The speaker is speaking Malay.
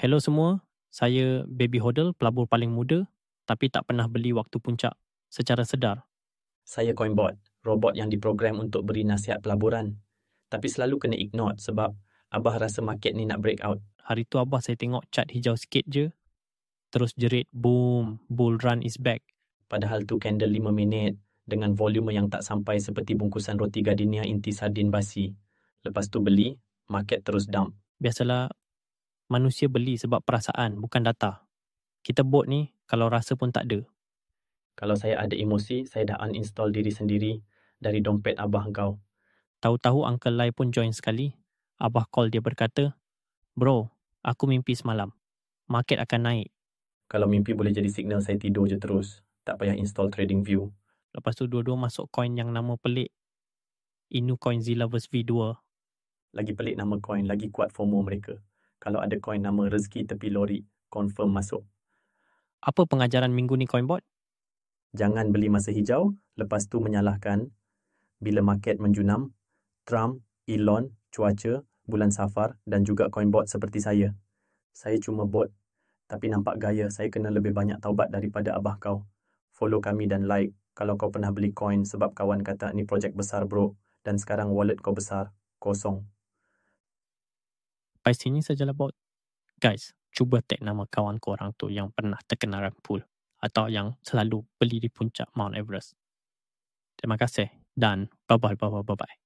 Hello semua, saya Baby Hodl, pelabur paling muda tapi tak pernah beli waktu puncak secara sedar. Saya Coinbot, robot yang diprogram untuk beri nasihat pelaburan. Tapi selalu kena ignore sebab Abah rasa market ni nak break out. Hari tu Abah saya tengok cat hijau sikit je, terus jerit boom, bull run is back. Padahal tu candle 5 minit dengan volume yang tak sampai seperti bungkusan roti gardenia inti sardin basi. Lepas tu beli, market terus dump. Biasalah manusia beli sebab perasaan bukan data. Kita bot ni kalau rasa pun tak ada. Kalau saya ada emosi, saya dah uninstall diri sendiri dari dompet Abah kau. Tahu-tahu Uncle Lai pun join sekali. Abah call dia berkata, "Bro, aku mimpi semalam. Market akan naik." Kalau mimpi boleh jadi signal saya tidur je terus. Tak payah install TradingView. Lepas tu dua-dua masuk coin yang nama pelik. Inu Coin Zilavers V2. Lagi pelik nama coin, lagi kuat FOMO mereka. Kalau ada coin nama rezeki tepi lori, confirm masuk. Apa pengajaran minggu ni Coinbot? Jangan beli masa hijau, lepas tu menyalahkan bila market menjunam, Trump, Elon, cuaca, bulan Safar dan juga Coinbot seperti saya. Saya cuma bot, tapi nampak gaya saya kena lebih banyak taubat daripada Abah kau. Follow kami dan like kalau kau pernah beli coin sebab kawan kata ni projek besar bro dan sekarang wallet kau besar, kosong. Sampai sini sajalah bot. Guys, cuba tag nama kawan korang tu yang pernah terkena rug pull atau yang selalu beli di puncak Mount Everest. Terima kasih dan bye-bye.